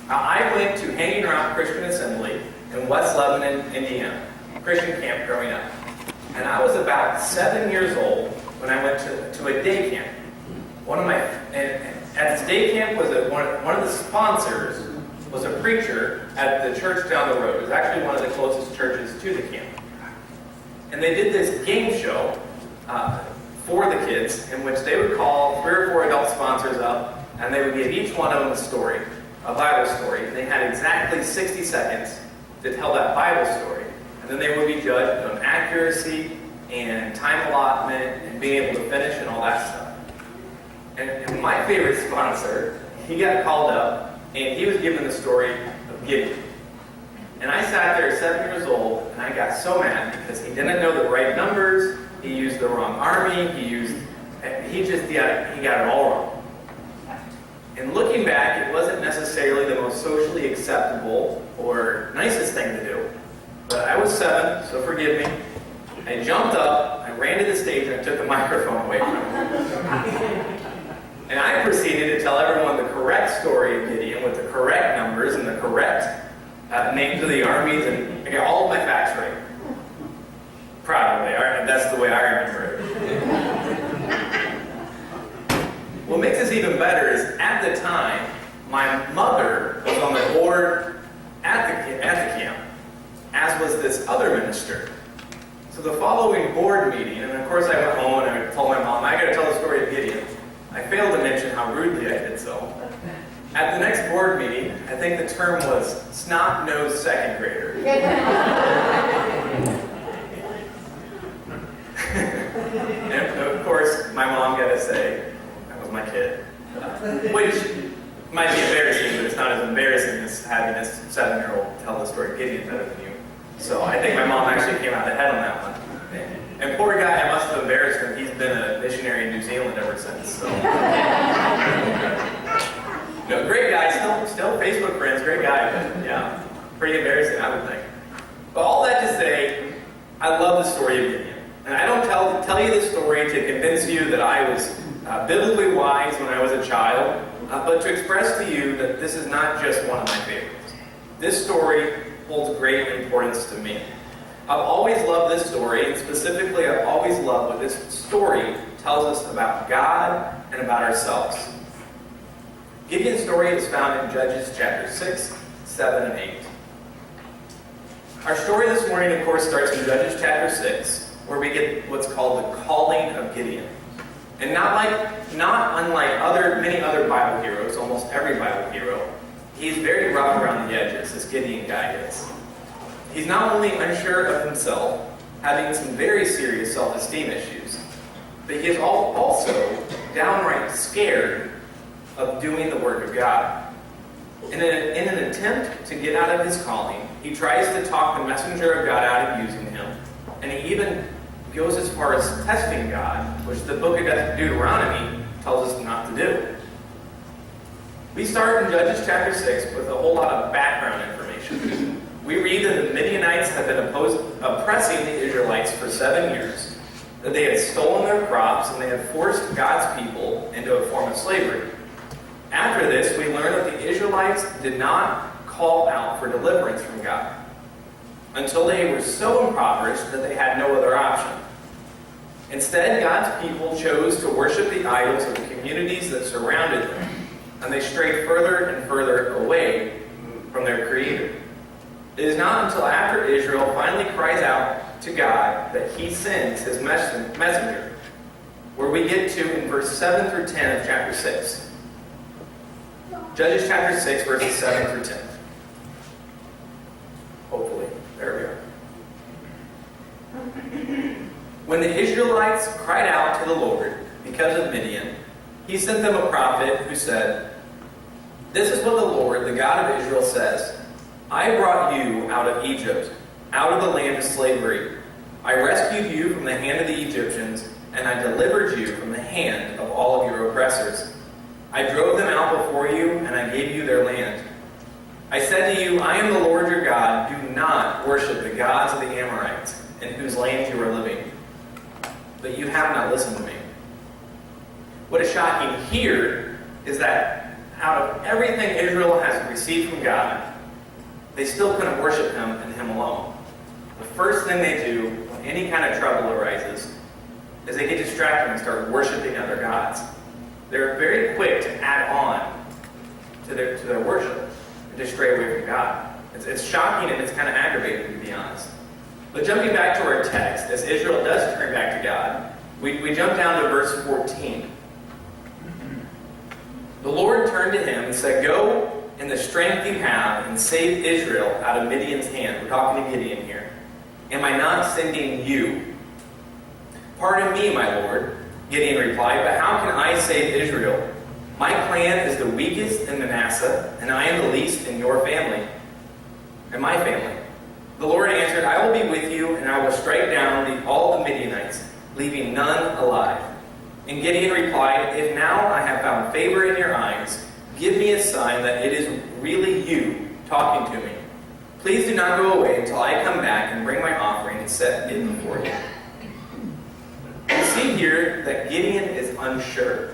I went to Hanging Rock Christian Assembly in West Lebanon, Indiana, Christian camp growing up. And I was about 7 years old when I went to a day camp. At this day camp was one of the sponsors was a preacher at the church down the road. It was actually one of the closest churches to the camp. And they did this game show for the kids in which they would call 3 or 4 adult sponsors up, and they would give each one of them a story, a Bible story. And they had exactly 60 seconds to tell that Bible story. And then they would be judged on accuracy and time allotment and being able to finish and all that stuff. And my favorite sponsor, he got called up, and he was given the story of Gideon. And I sat there 7 years old, and I got so mad because he didn't know the right numbers, he used the wrong army, he got it all wrong. And looking back, it wasn't necessarily the most socially acceptable or nicest thing to do. But I was 7, so forgive me. I jumped up, I ran to the stage, and I took the microphone away from him. And I proceeded to tell everyone the correct story of Gideon with the correct numbers and the correct names of the armies, and I got all of my facts right. Probably, that's the way I remember it. What makes this even better is, at the time, my mother was on the board at the camp, as was this other minister. So the following board meeting, and of course I went home and I told my mom, I got to tell the story of Gideon. I failed to mention how rudely I did so. At the next board meeting, I think the term was snot-nosed second grader. And of course, my mom got to say, that was my kid. Which might be embarrassing, but it's not as embarrassing as having this 7-year-old tell the story of Gideon better than you. So I think my mom actually came out ahead on that one. And poor guy, I must have embarrassed him. He's been a missionary in New Zealand ever since. So. No, great guy, still Facebook friends, great guy, but yeah, pretty embarrassing, I would think. But all that to say, I love the story of Gideon. And I don't tell you this story to convince you that I was biblically wise when I was a child, but to express to you that this is not just one of my favorites. This story holds great importance to me. I've always loved this story, and specifically I've always loved what this story tells us about God and about ourselves. Gideon's story is found in Judges chapter 6, 7, and 8. Our story this morning, of course, starts in Judges chapter 6, where we get what's called the calling of Gideon. And not unlike many other Bible heroes, almost every Bible hero, he's very rough around the edges, this Gideon guy is. He's not only unsure of himself, having some very serious self-esteem issues, but he is also downright scared of doing the work of God. In an attempt to get out of his calling, he tries to talk the messenger of God out of using him, and he even goes as far as testing God, which the book of Deuteronomy tells us not to do. We start in Judges chapter 6 with a whole lot of background information. We read that the Midianites had been oppressing the Israelites for 7 years, that they had stolen their crops, and they had forced God's people into a form of slavery. After this, we learn that the Israelites did not call out for deliverance from God until they were so impoverished that they had no other option. Instead, God's people chose to worship the idols of the communities that surrounded them, and they strayed further and further away from their Creator. It is not until after Israel finally cries out to God that he sends his messenger, where we get to in verse 7 through 10 of chapter 6. Judges chapter 6, verses 7 through 10. Hopefully. There we go. When the Israelites cried out to the Lord because of Midian, he sent them a prophet who said, "This is what the Lord, the God of Israel, says. I brought you out of Egypt, out of the land of slavery. I rescued you from the hand of the Egyptians, and I delivered you from the hand of all of your oppressors. I drove them out before you, and I gave you their land. I said to you, I am the Lord your God. Do not worship the gods of the Amorites, in whose land you are living. But you have not listened to me." What is shocking here is that out of everything Israel has received from God, they still couldn't worship him and him alone. The first thing they do when any kind of trouble arises is they get distracted and start worshiping other gods. They're very quick to add on to their worship and to stray away from God. It's shocking and it's kind of aggravating, to be honest. But jumping back to our text, as Israel does turn back to God, we jump down to verse 14. The Lord turned to him and said, "Go in the strength you have and save Israel out of Midian's hand." We're talking to Gideon here. "Am I not sending you?" "Pardon me, my Lord," Gideon replied, "but how can I save Israel? My clan is the weakest in Manasseh, and I am the least in your family and my family." The Lord answered, "I will be with you, and I will strike down all the Midianites, leaving none alive." And Gideon replied, "If now I have found favor in your eyes, give me a sign that it is really you talking to me. Please do not go away until I come back and bring my offering and set it before you." You see here that Gideon is unsure.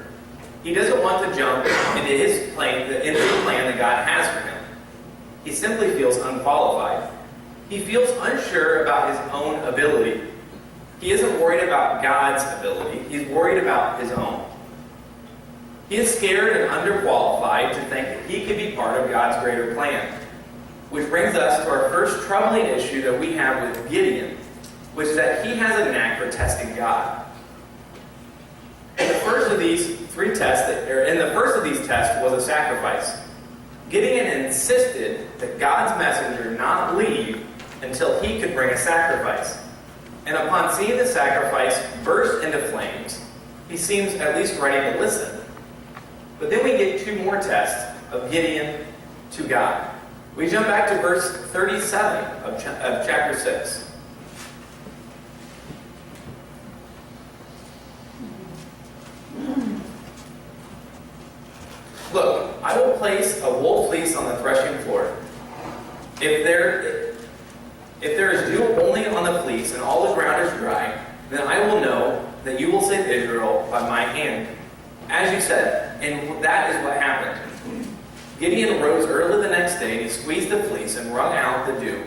He doesn't want to jump into his plan, into the plan that God has for him. He simply feels unqualified. He feels unsure about his own ability. He isn't worried about God's ability. He's worried about his own. He is scared and underqualified to think that he could be part of God's greater plan. Which brings us to our first troubling issue that we have with Gideon, which is that he has a knack for testing God. In the first of these tests was a sacrifice. Gideon insisted that God's messenger not leave until he could bring a sacrifice. And upon seeing the sacrifice burst into flames, he seems at least ready to listen. But then we get two more tests of Gideon to God. We jump back to verse 37 of chapter 6. "Look, I will place a wool fleece on the threshing floor. If there is dew only on the fleece and all the ground is dry, then I will know that you will save Israel by my hand, as you said." And that is what happened. Gideon rose early the next day, and he squeezed the fleece and wrung out the dew,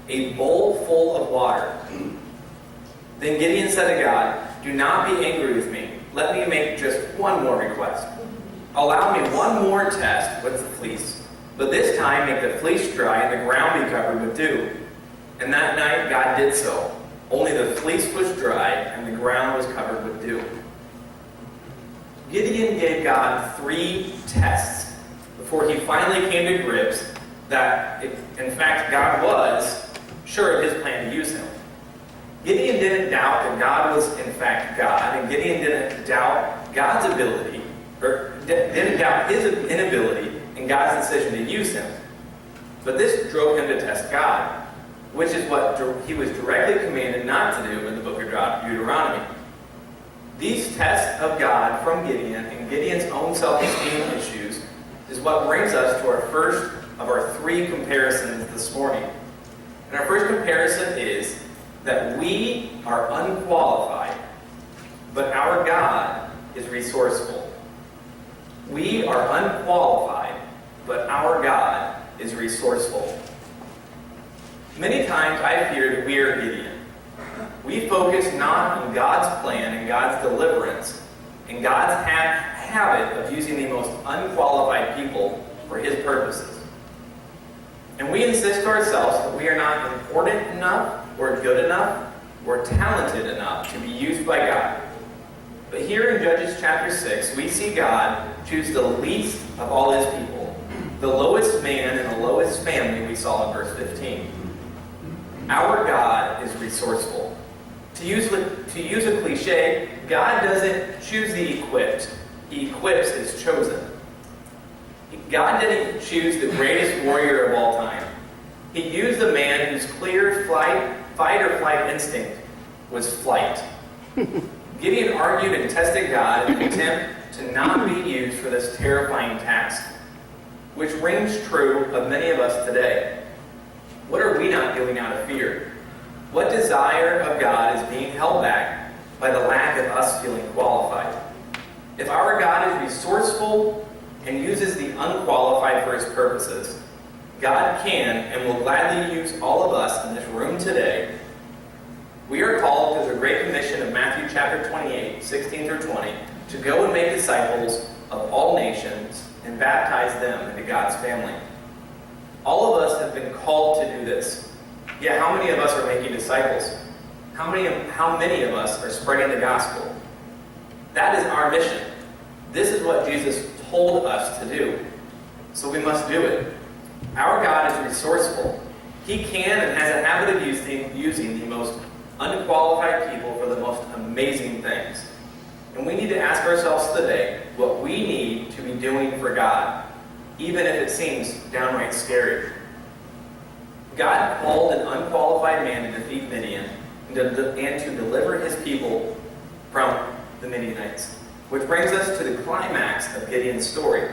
a bowl full of water. Then Gideon said to God, "Do not be angry with me. Let me make just one more request. Allow me one more test with the fleece, but this time make the fleece dry and the ground be covered with dew." And that night God did so. Only the fleece was dry and the ground was covered with dew. Gideon gave God 3 tests before he finally came to grips that, in fact, God was sure of his plan to use him. Gideon didn't doubt that God was, in fact, God, and Gideon didn't doubt God's ability, or didn't doubt his inability in God's decision to use him. But this drove him to test God, which is what he was directly commanded not to do in the book of Deuteronomy. These tests of God from Gideon and Gideon's own self-esteem issues is what brings us to our first of our 3 comparisons this morning. And our first comparison is that we are unqualified, but our God is resourceful. We are unqualified, but our God is resourceful. Many times I fear that we are Gideon. We focus not on God's plan and God's deliverance and God's habit of using the most unqualified people for his purposes. And we insist to ourselves that we are not important enough, or good enough, or talented enough to be used by God. But here in Judges chapter 6, we see God choose the least of all his people, the lowest man in the lowest family we saw in verse 15. Our God is resourceful. To use a cliche, God doesn't choose the equipped. He equips his chosen. God didn't choose the greatest warrior of all time. He used a man whose clear fight or flight instinct was flight. Gideon argued and tested God in an attempt to not be used for this terrifying task, which rings true of many of us today. What are we not doing out of fear? What desire of God is being held back by the lack of us feeling qualified? If our God is resourceful and uses the unqualified for his purposes, God can and will gladly use all of us in this room today. We are called to the Great Commission of Matthew chapter 28, 16 through 20, to go and make disciples of all nations and baptize them into God's family. All of us have been called to do this. Yet how many of us are making disciples? How many of us are spreading the gospel? That is our mission. This is what Jesus told us to do. So we must do it. Our God is resourceful. He can and has a habit of using the most unqualified people for the most amazing things. And we need to ask ourselves today what we need to be doing for God, even if it seems downright scary. God called an unqualified man to defeat Midian and to deliver his people from the Midianites. Which brings us to the climax of Gideon's story,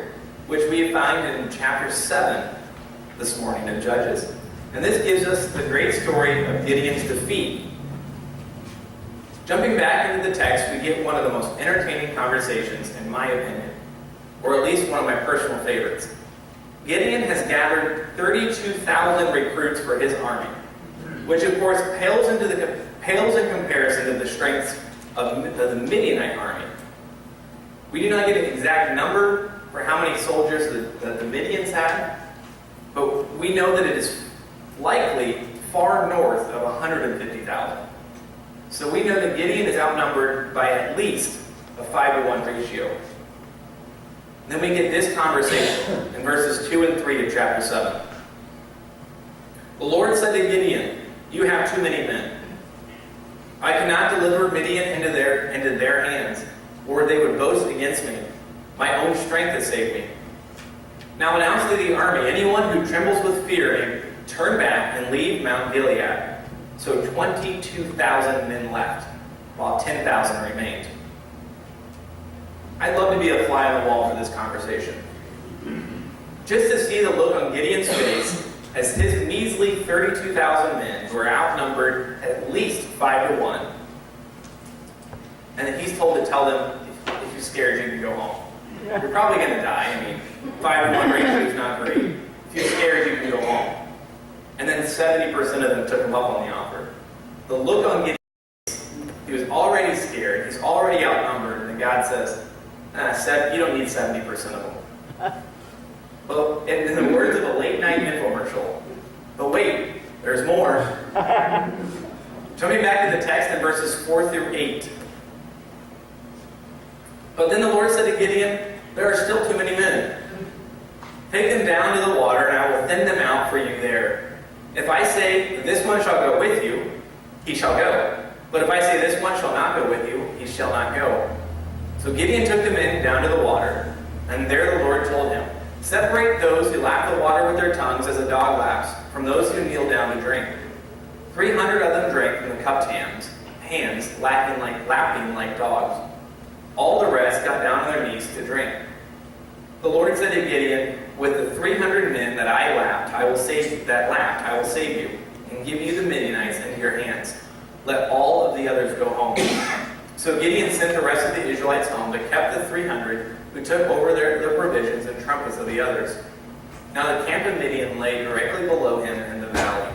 which we find in chapter 7 this morning of Judges. And this gives us the great story of Gideon's defeat. Jumping back into the text, we get one of the most entertaining conversations, in my opinion, or at least one of my personal favorites. Gideon has gathered 32,000 recruits for his army, which of course pales in comparison to the strength of the Midianite army. We do not get an exact number for how many soldiers that the Midians had, but we know that it is likely far north of 150,000. So we know that Gideon is outnumbered by at least a 5-to-1 ratio. And then we get this conversation in verses 2 and 3 of chapter 7. The Lord said to Gideon, "You have too many men. I cannot deliver Midian into their hands, or they would boast against me. My own strength has saved me. Now announce to the army, anyone who trembles with fear may turn back and leave Mount Gilead." So 22,000 men left, while 10,000 remained. I'd love to be a fly on the wall for this conversation. Just to see the look on Gideon's face as his measly 32,000 men were outnumbered at least 5-to-1. And then he's told to tell them, if you're scared, you can go home. You're probably going to die. I mean, 5-to-1 ratio is not great. If you're scared, you can go home. And then 70% of them took him up on the offer. The look on Gideon's face, he was already scared. He's already outnumbered. And God says, you don't need 70% of them. Well, in the words of a late-night infomercial, but wait, there's more. Jumping back to the text in verses 4 through 8. But then the Lord said to Gideon, "There are still too many men. Take them down to the water, and I will thin them out for you there. If I say, 'This one shall go with you,' he shall go. But if I say, 'This one shall not go with you,' he shall not go." So Gideon took the men down to the water, and there the Lord told him, "Separate those who lap the water with their tongues as a dog laps, from those who kneel down to drink." 300 of them drank from the cupped hands, lapping like dogs. All the rest got down on their knees to drink. The Lord said to Gideon, "With the 300 men that I lapped, I will save you, and give you the Midianites into your hands. Let all of the others go home." So Gideon sent the rest of the Israelites home, but kept the 300 who took over their provisions and trumpets of the others. Now the camp of Midian lay directly below him in the valley.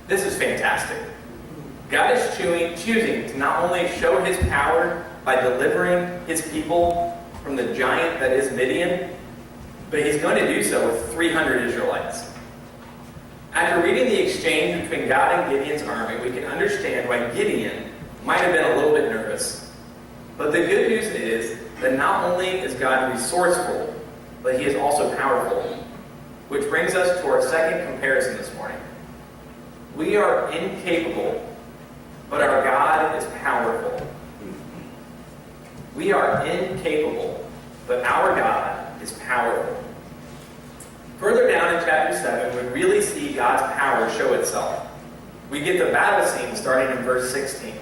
This is fantastic. God is choosing to not only show his power by delivering his people from the giant that is Midian, but he's going to do so with 300 Israelites. After reading the exchange between God and Gideon's army, we can understand why Gideon might have been a little bit nervous. But the good news is that not only is God resourceful, but he is also powerful. Which brings us to our second comparison this morning. We are incapable, but our God is powerful. We are incapable, but our God is powerful. Further down in chapter 7, we really see God's power show itself. We get the battle scene starting in verse 16.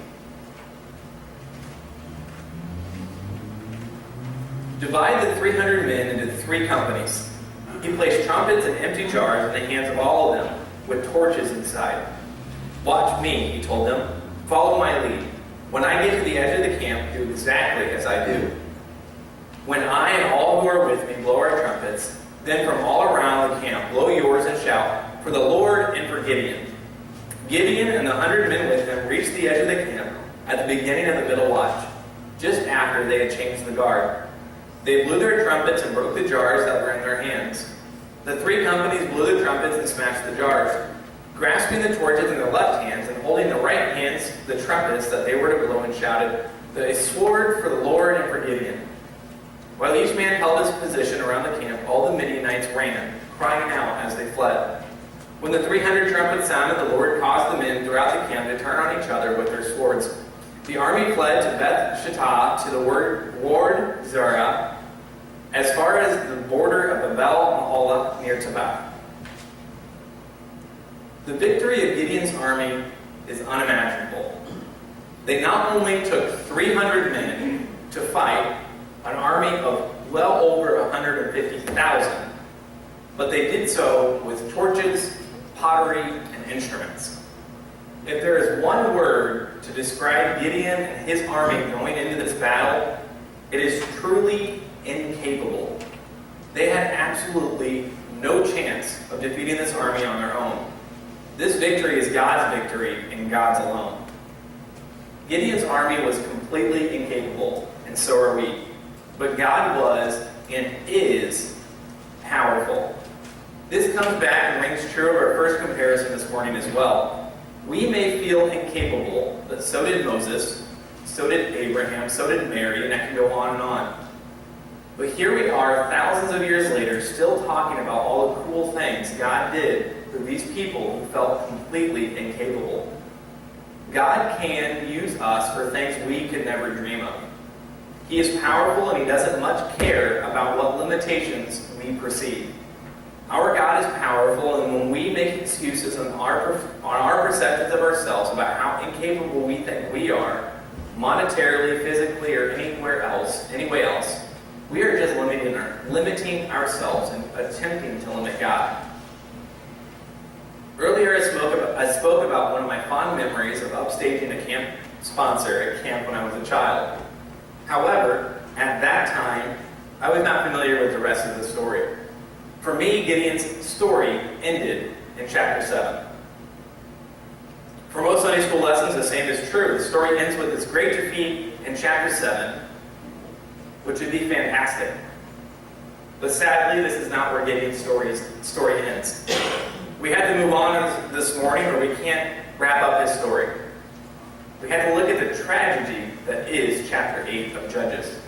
Divide the 300 men into 3 companies. He placed trumpets and empty jars in the hands of all of them, with torches inside. "Watch me," he told them. "Follow my lead. When I get to the edge of the camp, do exactly as I do. When I and all who are with me blow our trumpets, then from all around the camp, blow yours and shout, for the Lord and for Gideon. Gideon and the 100 men with him reached the edge of the camp at the beginning of the middle watch, just after they had changed the guard. They blew their trumpets and broke the jars that were in their hands. The 3 companies blew the trumpets and smashed the jars, grasping the torches in their left hands and holding in the right hands the trumpets that they were to blow, and shouted, "A sword for the Lord and for Gideon." While each man held his position around the camp, all the Midianites ran, crying out as they fled. When the 300 trumpets sounded, the Lord caused the men throughout the camp to turn on each other with their swords. The army fled to Beth Shittah, to the ward Zerah, as far as the border of Abel-Maholah near Tabah. The victory of Gideon's army is unimaginable. They not only took 300 men to fight an army of well over 150,000, but they did so with torches, pottery, and instruments. If there is one word to describe Gideon and his army going into this battle, it is truly incapable. They had absolutely no chance of defeating this army on their own. This victory is God's victory and God's alone. Gideon's army was completely incapable, and so are we. But God was and is powerful. This comes back and rings true of our first comparison this morning as well. We may feel incapable, but so did Moses, so did Abraham, so did Mary, and I can go on and on. But here we are, thousands of years later, still talking about all the cool things God did for these people who felt completely incapable. God can use us for things we could never dream of. He is powerful, and He doesn't much care about what limitations we perceive. Our God is powerful, and when we make excuses on our perceptions of ourselves about how incapable we think we are, monetarily, physically, or anyway else, we are just limiting ourselves and attempting to limit God. Earlier I spoke about one of my fond memories of upstaging a camp sponsor at camp when I was a child. However, at that time, I was not familiar with the rest of the story. For me, Gideon's story ended in chapter 7. For most Sunday school lessons, the same is true. The story ends with this great defeat in chapter 7, which would be fantastic. But sadly, this is not where Gideon's story ends. We had to move on this morning, or we can't wrap up his story. We had to look at the tragedy that is chapter 8 of Judges.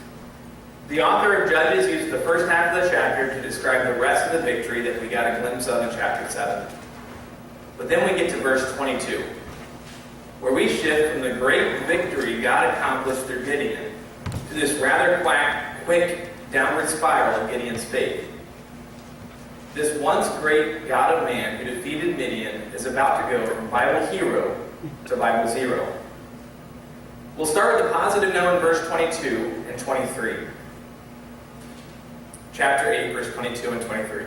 The author of Judges used the first half of the chapter to describe the rest of the victory that we got a glimpse of in chapter 7. But then we get to verse 22, where we shift from the great victory God accomplished through Gideon to this rather quick downward spiral of Gideon's faith. This once great God of man who defeated Midian is about to go from Bible hero to Bible zero. We'll start with a positive note in verse 22 and 23. Chapter 8, verse 22 and 23.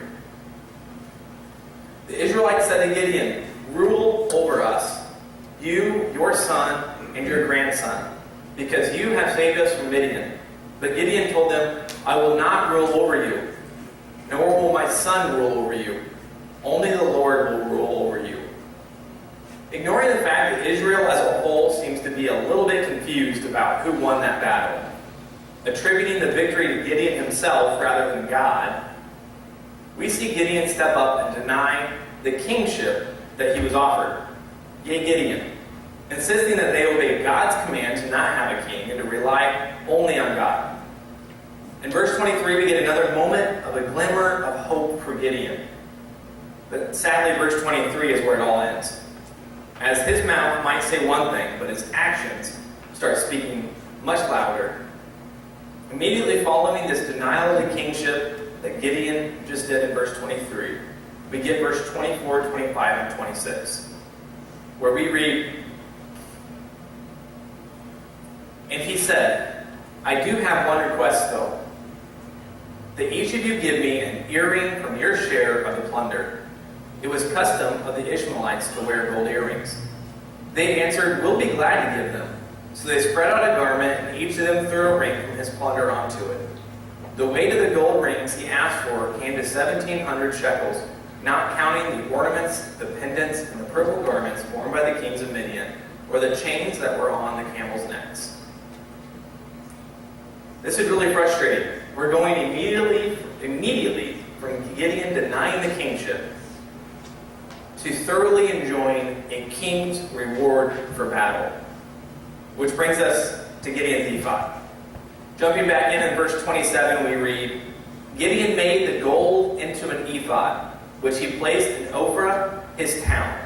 The Israelites said to Gideon, "Rule over us, you, your son, and your grandson, because you have saved us from Midian." But Gideon told them, "I will not rule over you, nor will my son rule over you. Only the Lord will rule over you." Ignoring the fact that Israel as a whole seems to be a little bit confused about who won that battle, attributing the victory to Gideon himself rather than God, we see Gideon step up and deny the kingship that he was offered. Yea, Gideon, insisting that they obey God's command to not have a king and to rely only on God. In verse 23, we get another moment of a glimmer of hope for Gideon. But sadly, verse 23 is where it all ends. As his mouth might say one thing, but his actions start speaking much louder. Immediately following this denial of the kingship that Gideon just did in verse 23, we get verse 24, 25, and 26, where we read, "And he said, I do have one request though, that each of you give me an earring from your share of the plunder. It was custom of the Ishmaelites to wear gold earrings. They answered, we'll be glad to give them. So they spread out a garment, and each of them threw a ring from his plunder onto it. The weight of the gold rings he asked for came to 1,700 shekels, not counting the ornaments, the pendants, and the purple garments worn by the kings of Midian, or the chains that were on the camels' necks. This is really frustrating. We're going immediately from Gideon denying the kingship to thoroughly enjoying a king's reward for battle. Which brings us to Gideon's ephod. Jumping back in verse 27, we read, Gideon made the gold into an ephod, which he placed in Ophrah, his town.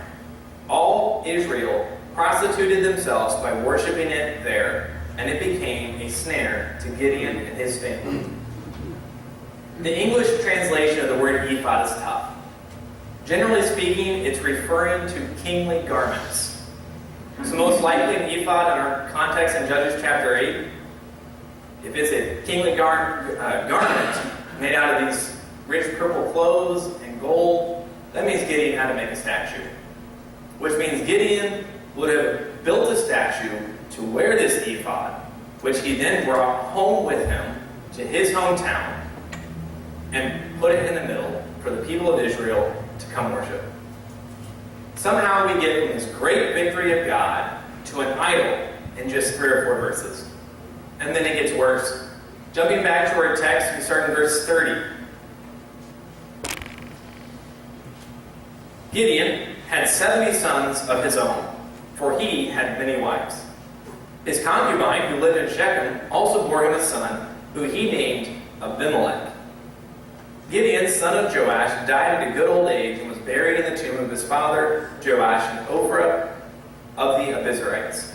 All Israel prostituted themselves by worshiping it there, and it became a snare to Gideon and his family. The English translation of the word ephod is tough. Generally speaking, it's referring to kingly garments. So most likely an ephod in our context in Judges chapter 8, if it's a kingly garment made out of these rich purple clothes and gold, that means Gideon had to make a statue. Which means Gideon would have built a statue to wear this ephod, which he then brought home with him to his hometown and put it in the middle for the people of Israel to come worship. Somehow we get from this great victory of God to an idol in just 3 or 4 verses. And then it gets worse. Jumping back to our text, we start in verse 30. Gideon had 70 sons of his own, for he had many wives. His concubine, who lived in Shechem, also bore him a son, who he named Abimelech. Gideon, son of Joash, died at a good old age and was buried in the tomb of his father Joash in Ophrah of the Abizarites.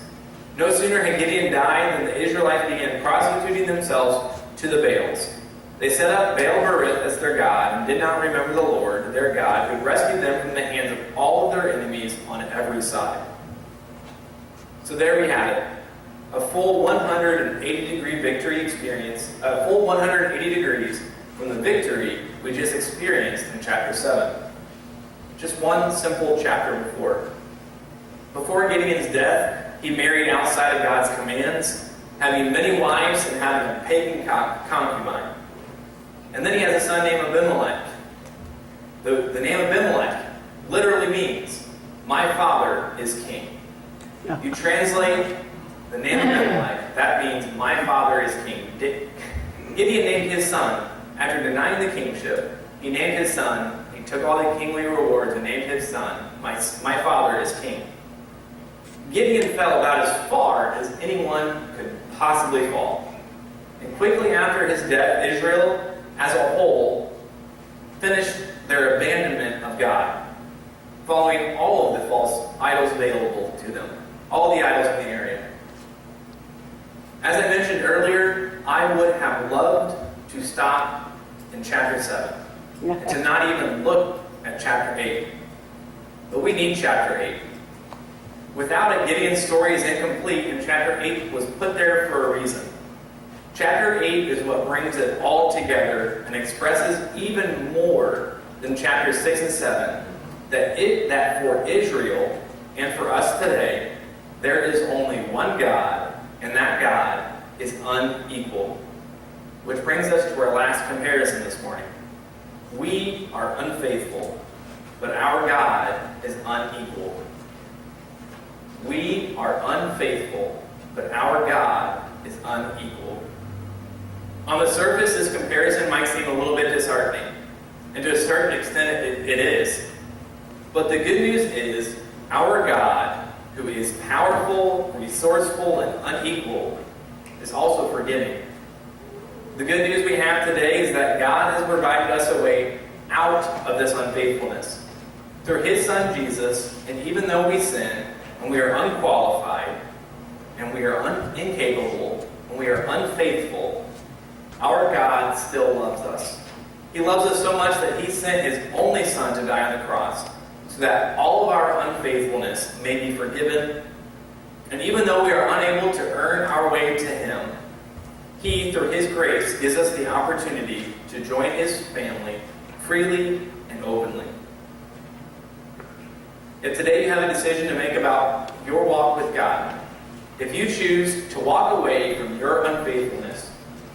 No sooner had Gideon died than the Israelites began prostituting themselves to the Baals. They set up Baal-berith as their god and did not remember the Lord, their God, who rescued them from the hands of all of their enemies on every side. So there we have it. A full 180-degree victory experience, a full 180 degrees from the victory we just experienced in chapter 7. Just one simple chapter before. Before Gideon's death, he married outside of God's commands, having many wives and having a pagan concubine. And then he has a son named Abimelech. The name Abimelech literally means, my father is king. You translate the name Abimelech, that means my father is king. Gideon named his son, after denying the kingship, he named his son, he took all the kingly rewards and named his son, my father is king. Gideon fell about as far as anyone could possibly fall. And quickly after his death, Israel, as a whole, finished their abandonment of God, following all of the false idols available to them, all the idols in the area. As I mentioned earlier, I would have loved to stop in chapter 7, and to not even look at chapter 8. But we need chapter 8. Without it, Gideon's story is incomplete, and chapter 8 was put there for a reason. Chapter 8 is what brings it all together and expresses even more than chapters 6 and 7, that for Israel and for us today, there is only one God, and that God is unequal. Which brings us to our last comparison this morning. We are unfaithful, but our God is unequal. We are unfaithful, but our God is unequal. On the surface, this comparison might seem a little bit disheartening, and to a certain extent it is. But the good news is, our God, who is powerful, resourceful, and unequal, is also forgiving. The good news we have today is that God has provided us a way out of this unfaithfulness. Through His Son Jesus, and even though we sin, and we are unqualified, and we are incapable, and we are unfaithful, our God still loves us. He loves us so much that He sent His only Son to die on the cross, so that all of our unfaithfulness may be forgiven. And even though we are unable to earn our way to Him, He, through His grace, gives us the opportunity to join His family freely and openly. If today you have a decision to make about your walk with God, if you choose to walk away from your unfaithfulness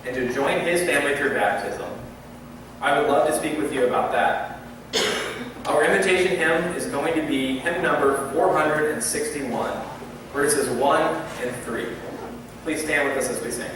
and to join his family through baptism, I would love to speak with you about that. Our invitation hymn is going to be hymn number 461, verses 1 and 3. Please stand with us as we sing.